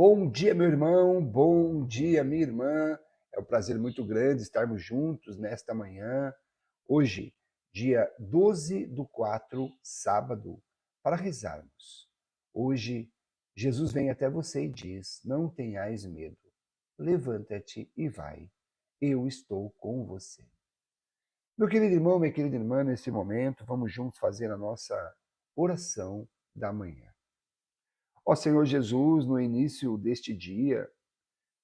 Bom dia, meu irmão, bom dia, minha irmã. É um prazer muito grande estarmos juntos nesta manhã, hoje, dia 12/4, sábado, para rezarmos. Hoje, Jesus vem até você e diz: Não tenhais medo, levanta-te e vai, eu estou com você. Meu querido irmão, minha querida irmã, nesse momento, vamos juntos fazer a nossa oração da manhã. Ó Senhor Jesus, no início deste dia,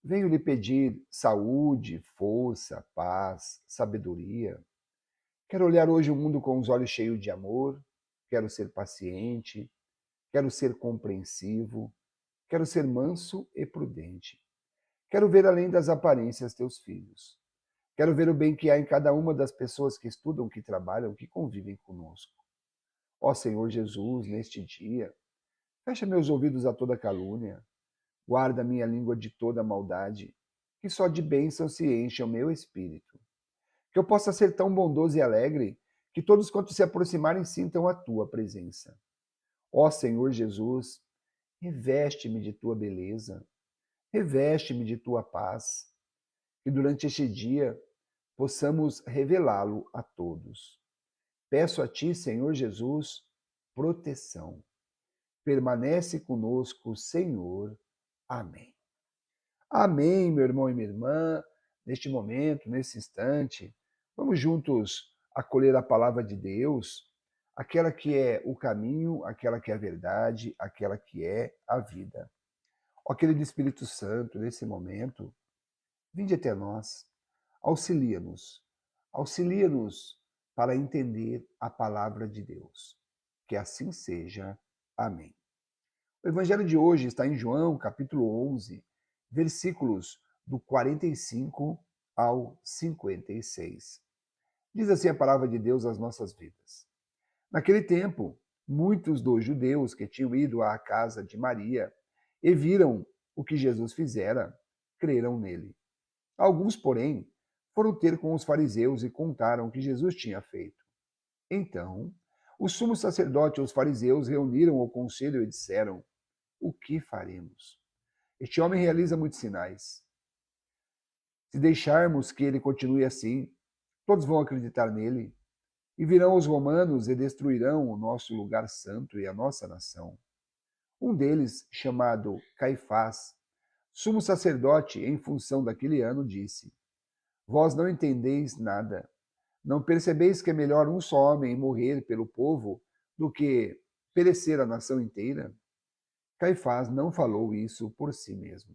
venho lhe pedir saúde, força, paz, sabedoria. Quero olhar hoje o mundo com os olhos cheios de amor, quero ser paciente, quero ser compreensivo, quero ser manso e prudente. Quero ver além das aparências teus filhos. Quero ver o bem que há em cada uma das pessoas que estudam, que trabalham, que convivem conosco. Ó Senhor Jesus, neste dia, fecha meus ouvidos a toda calúnia, guarda minha língua de toda maldade, que só de bênção se encha o meu espírito. Que eu possa ser tão bondoso e alegre, que todos quantos se aproximarem sintam a tua presença. Ó Senhor Jesus, reveste-me de tua beleza, reveste-me de tua paz, que durante este dia possamos revelá-lo a todos. Peço a ti, Senhor Jesus, proteção. Permanece conosco, Senhor. Amém. Amém, meu irmão e minha irmã. Neste momento, nesse instante, vamos juntos acolher a palavra de Deus, aquela que é o caminho, aquela que é a verdade, aquela que é a vida. Ó querido Espírito Santo, nesse momento, vinde até nós, auxilia-nos, auxilia-nos para entender a palavra de Deus. Que assim seja. Amém. O evangelho de hoje está em João, capítulo 11, versículos do 45 ao 56. Diz assim a palavra de Deus às nossas vidas. Naquele tempo, muitos dos judeus que tinham ido à casa de Maria e viram o que Jesus fizera, creram nele. Alguns, porém, foram ter com os fariseus e contaram o que Jesus tinha feito. Então, o sumo sacerdote e os fariseus reuniram o conselho e disseram: O que faremos? Este homem realiza muitos sinais. Se deixarmos que ele continue assim, todos vão acreditar nele, e virão os romanos e destruirão o nosso lugar santo e a nossa nação. Um deles, chamado Caifás, sumo sacerdote em função daquele ano, disse: Vós não entendeis nada. Não percebeis que é melhor um só homem morrer pelo povo do que perecer a nação inteira? Caifás não falou isso por si mesmo.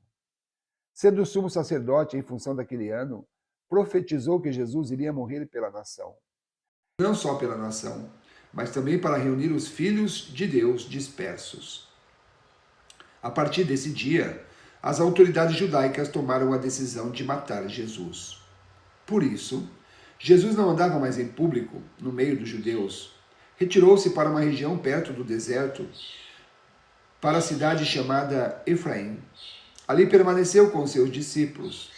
Sendo sumo sacerdote em função daquele ano, profetizou que Jesus iria morrer pela nação. Não só pela nação, mas também para reunir os filhos de Deus dispersos. A partir desse dia, as autoridades judaicas tomaram a decisão de matar Jesus. Por isso, Jesus não andava mais em público, no meio dos judeus. Retirou-se para uma região perto do deserto, para a cidade chamada Efraim. Ali permaneceu com seus discípulos.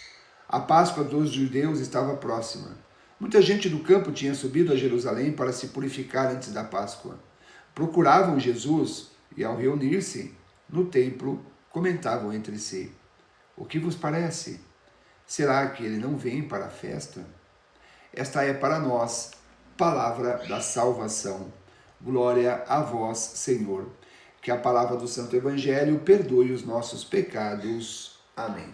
A Páscoa dos judeus estava próxima. Muita gente do campo tinha subido a Jerusalém para se purificar antes da Páscoa. Procuravam Jesus e, ao reunir-se no templo, comentavam entre si: O que vos parece? Será que ele não vem para a festa? Esta é para nós palavra da salvação. Glória a vós, Senhor. Que a palavra do Santo Evangelho perdoe os nossos pecados. Amém.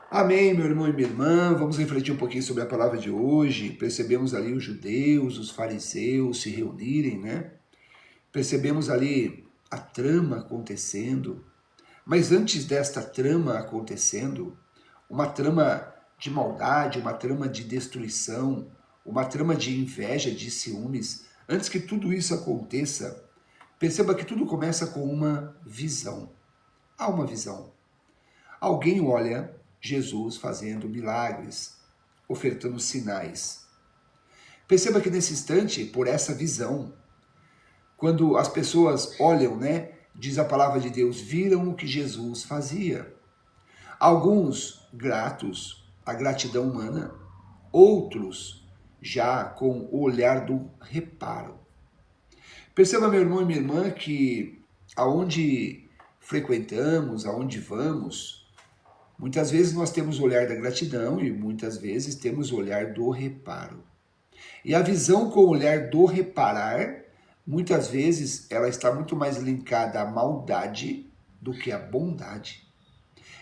Amém, meu irmão e minha irmã. Vamos refletir um pouquinho sobre a palavra de hoje. Percebemos ali os judeus, os fariseus se reunirem, né? Percebemos ali a trama acontecendo. Mas antes desta trama acontecendo, uma trama de maldade, uma trama de destruição, uma trama de inveja, de ciúmes, antes que tudo isso aconteça, perceba que tudo começa com uma visão. Há uma visão. Alguém olha Jesus fazendo milagres, ofertando sinais. Perceba que nesse instante, por essa visão, quando as pessoas olham, né, diz a palavra de Deus, viram o que Jesus fazia. Alguns gratos à gratidão humana, outros já com o olhar do reparo. Perceba, meu irmão e minha irmã, que aonde frequentamos, aonde vamos, muitas vezes nós temos o olhar da gratidão e muitas vezes temos o olhar do reparo. E a visão com o olhar do reparar, muitas vezes ela está muito mais linkada à maldade do que à bondade.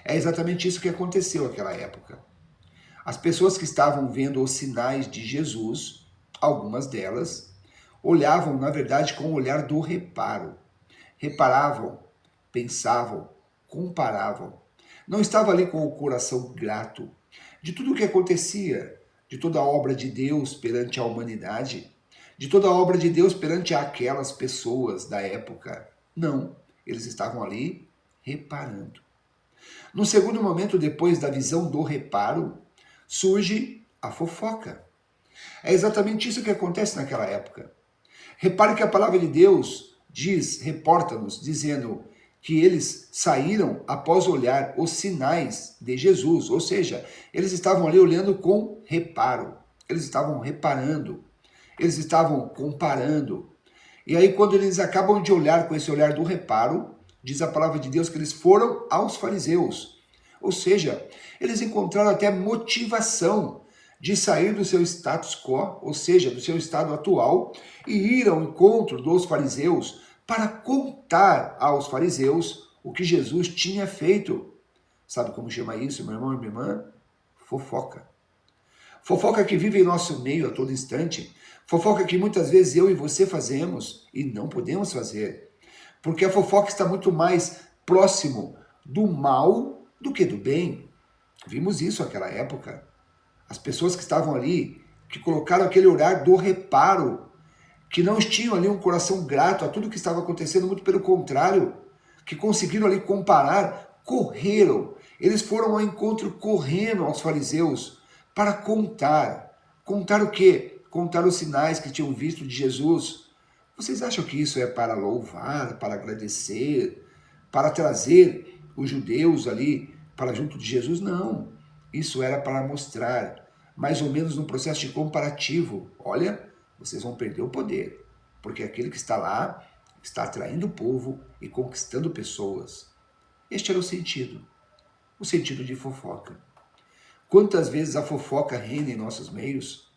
É exatamente isso que aconteceu naquela época. As pessoas que estavam vendo os sinais de Jesus, algumas delas, olhavam, na verdade, com o olhar do reparo. Reparavam, pensavam, comparavam. Não estava ali com o coração grato de tudo o que acontecia, de toda a obra de Deus perante a humanidade, de toda a obra de Deus perante aquelas pessoas da época. Não, eles estavam ali reparando. No segundo momento, depois da visão do reparo, surge a fofoca. É exatamente isso que acontece naquela época. Repare que a palavra de Deus diz, reporta-nos, dizendo que eles saíram após olhar os sinais de Jesus, ou seja, eles estavam ali olhando com reparo, eles estavam reparando, eles estavam comparando. E aí, quando eles acabam de olhar com esse olhar do reparo, diz a palavra de Deus que eles foram aos fariseus. Ou seja, eles encontraram até motivação de sair do seu status quo, ou seja, do seu estado atual, e ir ao encontro dos fariseus para contar aos fariseus o que Jesus tinha feito. Sabe como chama isso, meu irmão e minha irmã? Fofoca. Fofoca que vive em nosso meio a todo instante. Fofoca que muitas vezes eu e você fazemos e não podemos fazer. Porque a fofoca está muito mais próximo do mal do que do bem. Vimos isso naquela época. As pessoas que estavam ali, que colocaram aquele olhar do reparo, que não tinham ali um coração grato a tudo que estava acontecendo, muito pelo contrário, que conseguiram ali comparar, correram. Eles foram ao encontro correndo aos fariseus para contar. Contar o quê? Contar os sinais que tinham visto de Jesus. Vocês acham que isso é para louvar, para agradecer, para trazer os judeus ali para junto de Jesus? Não. Isso era para mostrar, mais ou menos no processo de comparativo. Olha, vocês vão perder o poder, porque aquele que está lá está atraindo o povo e conquistando pessoas. Este era o sentido de fofoca. Quantas vezes a fofoca reina em nossos meios?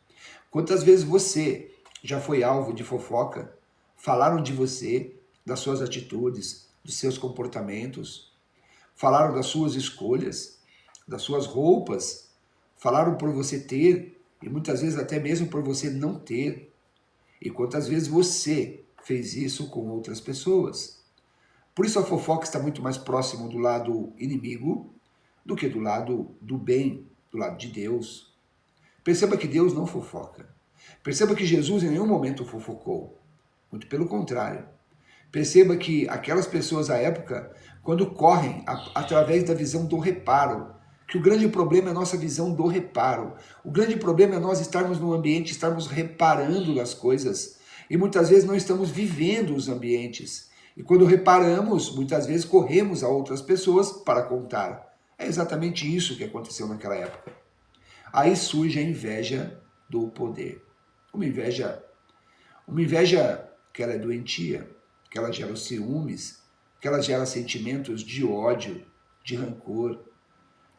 Quantas vezes você já foi alvo de fofoca? Falaram de você, das suas atitudes, dos seus comportamentos, falaram das suas escolhas, das suas roupas, falaram por você ter e muitas vezes até mesmo por você não ter. E quantas vezes você fez isso com outras pessoas? Por isso a fofoca está muito mais próximo do lado inimigo do que do lado do bem, do lado de Deus. Perceba que Deus não fofoca. Perceba que Jesus em nenhum momento fofocou. Muito pelo contrário. Perceba que aquelas pessoas à época, quando correm através da visão do reparo, que o grande problema é a nossa visão do reparo. O grande problema é nós estarmos no ambiente, estarmos reparando as coisas. E muitas vezes não estamos vivendo os ambientes. E quando reparamos, muitas vezes corremos a outras pessoas para contar. É exatamente isso que aconteceu naquela época. Aí surge a inveja do poder. Uma inveja que ela é doentia, que ela gera ciúmes, que ela gera sentimentos de ódio, de rancor,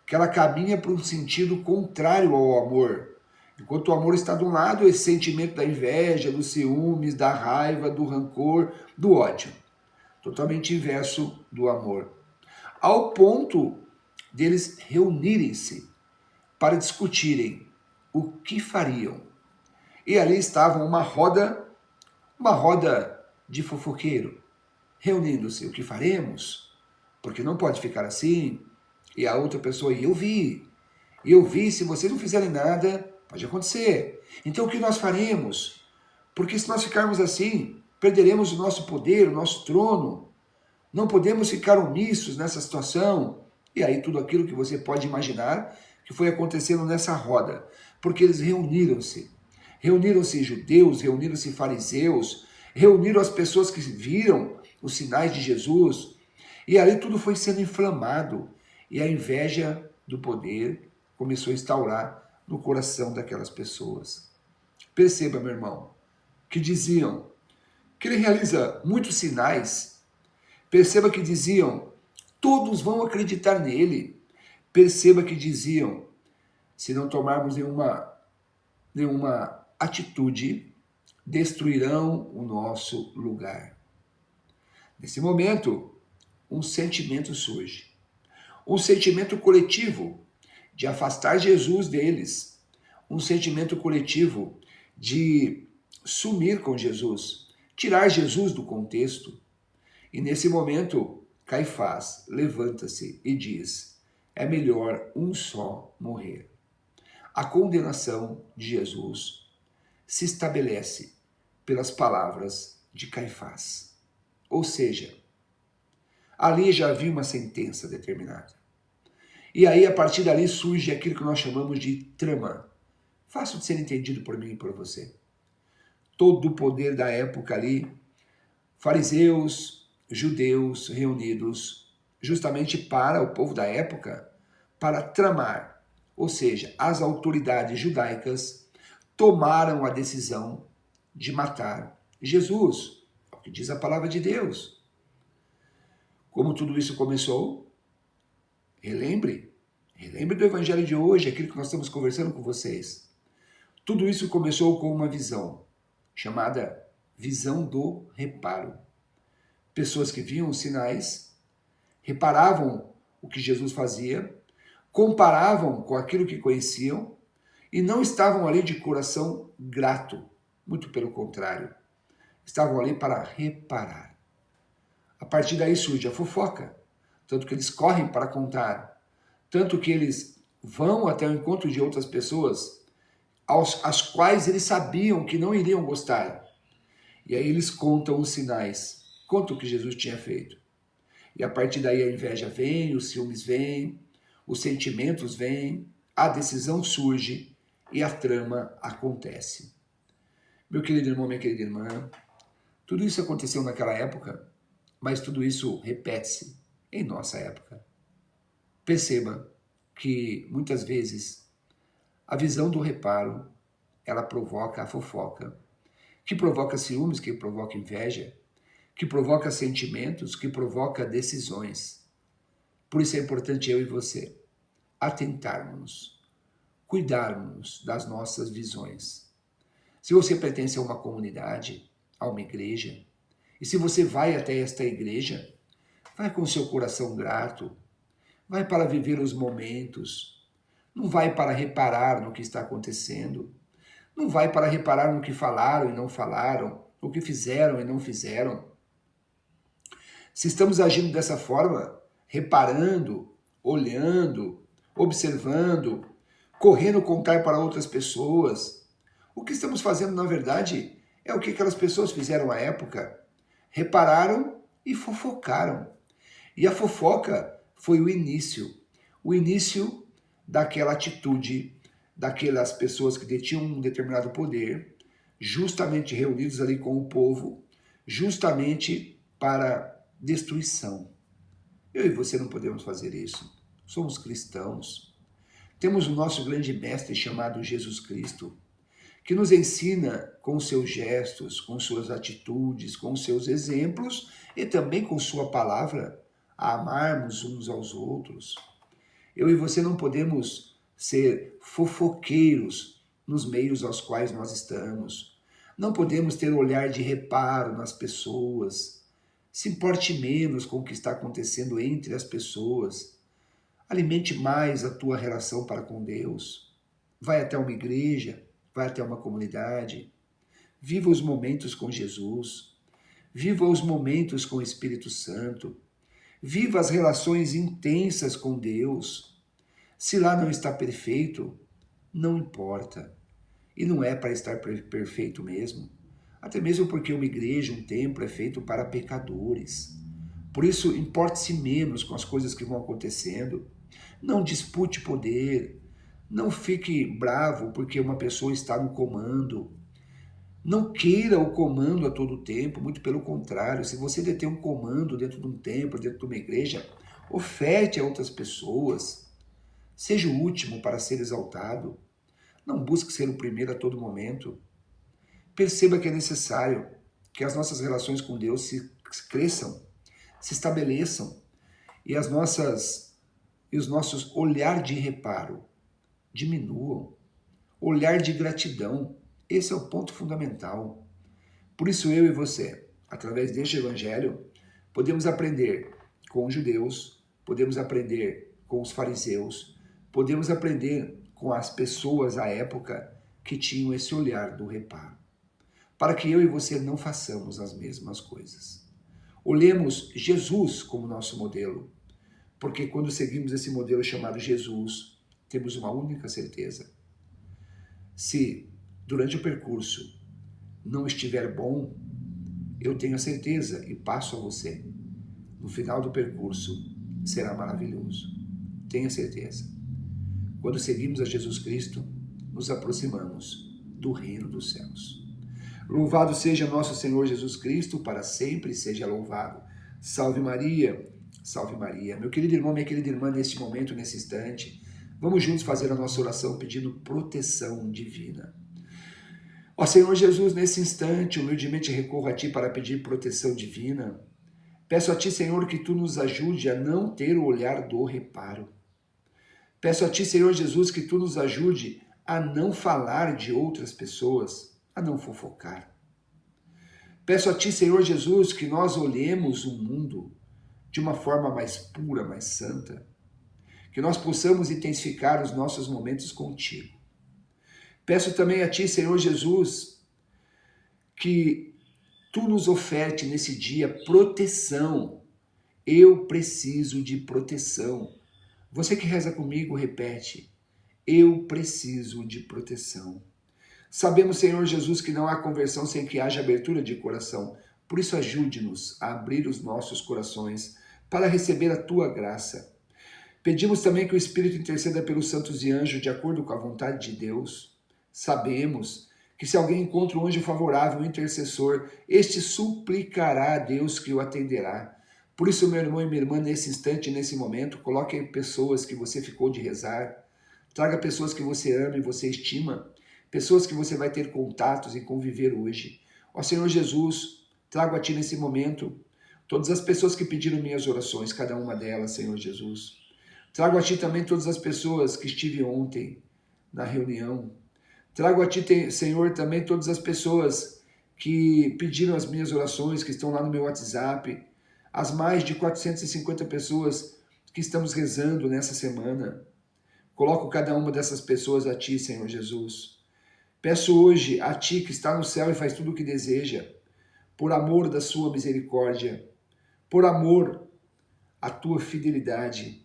que ela caminha para um sentido contrário ao amor. Enquanto o amor está de um lado, esse sentimento da inveja, dos ciúmes, da raiva, do rancor, do ódio. Totalmente inverso do amor. Ao ponto deles reunirem-se para discutirem o que fariam. E ali estavam uma roda de fofoqueiro, reunindo-se. O que faremos? Porque não pode ficar assim. E a outra pessoa, eu vi, se vocês não fizerem nada, pode acontecer. Então o que nós faremos? Porque se nós ficarmos assim, perderemos o nosso poder, o nosso trono. Não podemos ficar omissos nessa situação. E aí tudo aquilo que você pode imaginar que foi acontecendo nessa roda. Porque eles reuniram-se. Reuniram-se judeus, reuniram-se fariseus, reuniram as pessoas que viram os sinais de Jesus. E ali tudo foi sendo inflamado. E a inveja do poder começou a instaurar no coração daquelas pessoas. Perceba, meu irmão, que diziam que ele realiza muitos sinais. Perceba que diziam, todos vão acreditar nele. Perceba que diziam, se não tomarmos nenhuma atitude, destruirão o nosso lugar. Nesse momento, um sentimento surge. Um sentimento coletivo de afastar Jesus deles. Um sentimento coletivo de sumir com Jesus, tirar Jesus do contexto. E nesse momento, Caifás levanta-se e diz, é melhor um só morrer. A condenação de Jesus se estabelece pelas palavras de Caifás. Ou seja, ali já havia uma sentença determinada. E aí, a partir dali, surge aquilo que nós chamamos de trama. Fácil de ser entendido por mim e por você. Todo o poder da época ali, fariseus, judeus reunidos, justamente para o povo da época, para tramar. Ou seja, as autoridades judaicas tomaram a decisão de matar Jesus, é o que diz a palavra de Deus. Como tudo isso começou? Relembre do evangelho de hoje, aquilo que nós estamos conversando com vocês. Tudo isso começou com uma visão, chamada visão do reparo. Pessoas que viam os sinais, reparavam o que Jesus fazia, comparavam com aquilo que conheciam e não estavam ali de coração grato. Muito pelo contrário, estavam ali para reparar. A partir daí surge a fofoca, tanto que eles correm para contar, tanto que eles vão até o encontro de outras pessoas, as quais eles sabiam que não iriam gostar. E aí eles contam os sinais, contam o que Jesus tinha feito. E a partir daí a inveja vem, os ciúmes vêm, os sentimentos vêm, a decisão surge e a trama acontece. Meu querido irmão, minha querida irmã, tudo isso aconteceu naquela época, mas tudo isso repete-se em nossa época. Perceba que muitas vezes a visão do reparo, ela provoca a fofoca, que provoca ciúmes, que provoca inveja, que provoca sentimentos, que provoca decisões. Por isso é importante eu e você atentarmos, cuidarmos das nossas visões. Se você pertence a uma comunidade, a uma igreja, e se você vai até esta igreja, vai com seu coração grato, vai para viver os momentos, não vai para reparar no que está acontecendo, não vai para reparar no que falaram e não falaram, no que fizeram e não fizeram. Se estamos agindo dessa forma, reparando, olhando, observando, correndo contar para outras pessoas, o que estamos fazendo, na verdade, é o que aquelas pessoas fizeram à época. Repararam e fofocaram. E a fofoca foi o início daquela atitude, daquelas pessoas que detinham um determinado poder, justamente reunidos ali com o povo, justamente para destruição. Eu e você não podemos fazer isso. Somos cristãos. Temos o nosso grande mestre chamado Jesus Cristo, que nos ensina com seus gestos, com suas atitudes, com seus exemplos e também com sua palavra a amarmos uns aos outros. Eu e você não podemos ser fofoqueiros nos meios aos quais nós estamos. Não podemos ter olhar de reparo nas pessoas. Se importe menos com o que está acontecendo entre as pessoas. Alimente mais a tua relação para com Deus. Vai até uma igreja, vai até uma comunidade. Viva os momentos com Jesus. Viva os momentos com o Espírito Santo. Viva as relações intensas com Deus. Se lá não está perfeito, não importa. E não é para estar perfeito mesmo. Até mesmo porque uma igreja, um templo é feito para pecadores. Por isso, importe-se menos com as coisas que vão acontecendo. Não dispute poder. Não fique bravo porque uma pessoa está no comando. Não queira o comando a todo tempo, muito pelo contrário. Se você detém um comando dentro de um templo, dentro de uma igreja, oferte a outras pessoas. Seja o último para ser exaltado. Não busque ser o primeiro a todo momento. Perceba que é necessário que as nossas relações com Deus se cresçam, se estabeleçam e os nossos olhar de reparo diminuam, olhar de gratidão. Esse é o ponto fundamental. Por isso eu e você, através deste evangelho, podemos aprender com os judeus, podemos aprender com os fariseus, podemos aprender com as pessoas à época que tinham esse olhar do reparo, para que eu e você não façamos as mesmas coisas. Olhemos Jesus como nosso modelo, porque quando seguimos esse modelo chamado Jesus, temos uma única certeza. Se durante o percurso não estiver bom, eu tenho a certeza e passo a você. No final do percurso será maravilhoso. Tenha certeza. Quando seguimos a Jesus Cristo, nos aproximamos do reino dos céus. Louvado seja nosso Senhor Jesus Cristo, para sempre seja louvado. Salve Maria, salve Maria. Meu querido irmão, minha querida irmã, neste momento, nesse instante, vamos juntos fazer a nossa oração pedindo proteção divina. Ó Senhor Jesus, nesse instante, humildemente recorro a Ti para pedir proteção divina. Peço a Ti, Senhor, que Tu nos ajude a não ter o olhar do reparo. Peço a Ti, Senhor Jesus, que Tu nos ajude a não falar de outras pessoas, a não fofocar. Peço a Ti, Senhor Jesus, que nós olhemos o mundo de uma forma mais pura, mais santa, que nós possamos intensificar os nossos momentos contigo. Peço também a Ti, Senhor Jesus, que Tu nos oferte nesse dia proteção. Eu preciso de proteção. Você que reza comigo, repete: eu preciso de proteção. Sabemos, Senhor Jesus, que não há conversão sem que haja abertura de coração. Por isso, ajude-nos a abrir os nossos corações para receber a Tua graça. Pedimos também que o Espírito interceda pelos santos e anjos de acordo com a vontade de Deus. Sabemos que se alguém encontra um anjo favorável, um intercessor, este suplicará a Deus que o atenderá. Por isso, meu irmão e minha irmã, nesse instante, nesse momento, coloque pessoas que você ficou de rezar, traga pessoas que você ama e você estima, pessoas que você vai ter contatos e conviver hoje. Ó Senhor Jesus, trago a Ti nesse momento todas as pessoas que pediram minhas orações, cada uma delas, Senhor Jesus. Trago a Ti também todas as pessoas que estive ontem na reunião. Trago a Ti, Senhor, também todas as pessoas que pediram as minhas orações, que estão lá no meu WhatsApp, as mais de 450 pessoas que estamos rezando nessa semana. Coloco cada uma dessas pessoas a Ti, Senhor Jesus. Peço hoje a Ti que está no céu e faz tudo o que deseja, por amor da Sua misericórdia, por amor à Tua fidelidade,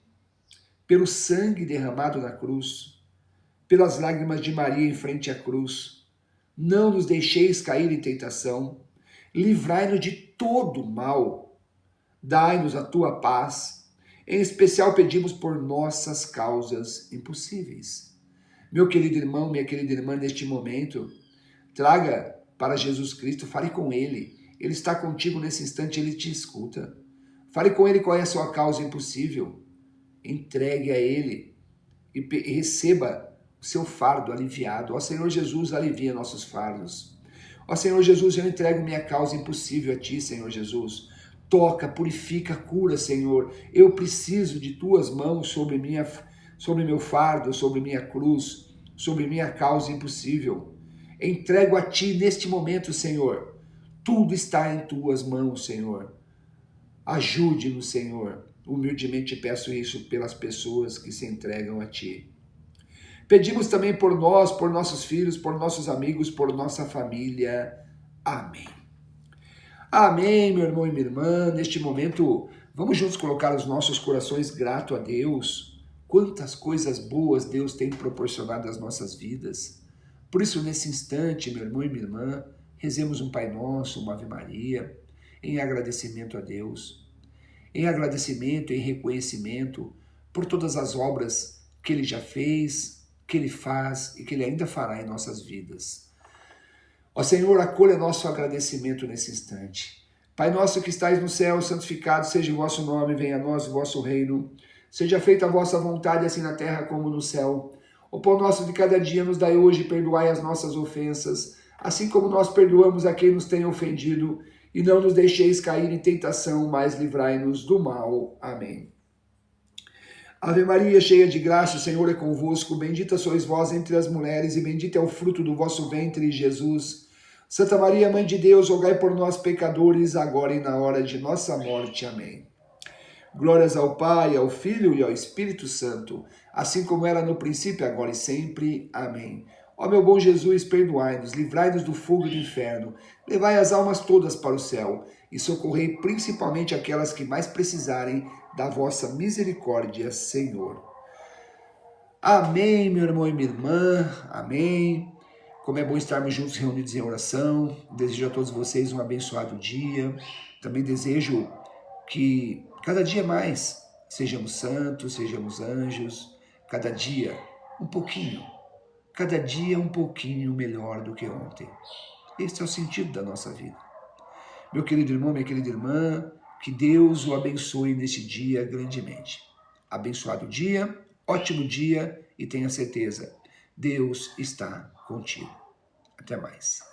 pelo sangue derramado na cruz, pelas lágrimas de Maria em frente à cruz. Não nos deixeis cair em tentação, livrai-nos de todo mal, dai-nos a Tua paz. Em especial pedimos por nossas causas impossíveis. Meu querido irmão, minha querida irmã, neste momento, traga para Jesus Cristo, fale com Ele. Ele está contigo nesse instante, Ele te escuta. Fale com Ele qual é a sua causa impossível. Entregue a Ele e receba o seu fardo aliviado. Ó Senhor Jesus, alivia nossos fardos. Ó Senhor Jesus, eu entrego minha causa impossível a Ti, Senhor Jesus. Toca, purifica, cura, Senhor. Eu preciso de Tuas mãos sobre meu fardo, sobre minha cruz, sobre minha causa impossível. Entrego a Ti neste momento, Senhor. Tudo está em Tuas mãos, Senhor. Ajude-nos, Senhor. Humildemente peço isso pelas pessoas que se entregam a Ti. Pedimos também por nós, por nossos filhos, por nossos amigos, por nossa família. Amém. Amém, meu irmão e minha irmã. Neste momento, vamos juntos colocar os nossos corações gratos a Deus. Quantas coisas boas Deus tem proporcionado às nossas vidas. Por isso, nesse instante, meu irmão e minha irmã, rezemos um Pai Nosso, uma Ave Maria, em agradecimento a Deus, em agradecimento, em reconhecimento por todas as obras que Ele já fez, que Ele faz e que Ele ainda fará em nossas vidas. Ó Senhor, acolha nosso agradecimento nesse instante. Pai nosso que estais no céu, santificado seja o vosso nome, venha a nós o vosso reino. Seja feita a vossa vontade, assim na terra como no céu. O pão nosso de cada dia nos dai hoje, perdoai as nossas ofensas, assim como nós perdoamos a quem nos tem ofendido, e não nos deixeis cair em tentação, mas livrai-nos do mal. Amém. Ave Maria, cheia de graça, o Senhor é convosco, bendita sois vós entre as mulheres, e bendito é o fruto do vosso ventre, Jesus. Santa Maria, Mãe de Deus, rogai por nós, pecadores, agora e na hora de nossa morte. Amém. Glórias ao Pai, ao Filho e ao Espírito Santo, assim como era no princípio, agora e sempre. Amém. Ó meu bom Jesus, perdoai-nos, livrai-nos do fogo do inferno, levai as almas todas para o céu e socorrei principalmente aquelas que mais precisarem da vossa misericórdia, Senhor. Amém, meu irmão e minha irmã, amém. Como é bom estarmos juntos reunidos em oração. Desejo a todos vocês um abençoado dia. Também desejo que cada dia mais sejamos santos, sejamos anjos, cada dia um pouquinho, cada dia um pouquinho melhor do que ontem. Esse é o sentido da nossa vida. Meu querido irmão, minha querida irmã, que Deus o abençoe nesse dia grandemente. Abençoado dia, ótimo dia e tenha certeza, Deus está contigo. Até mais.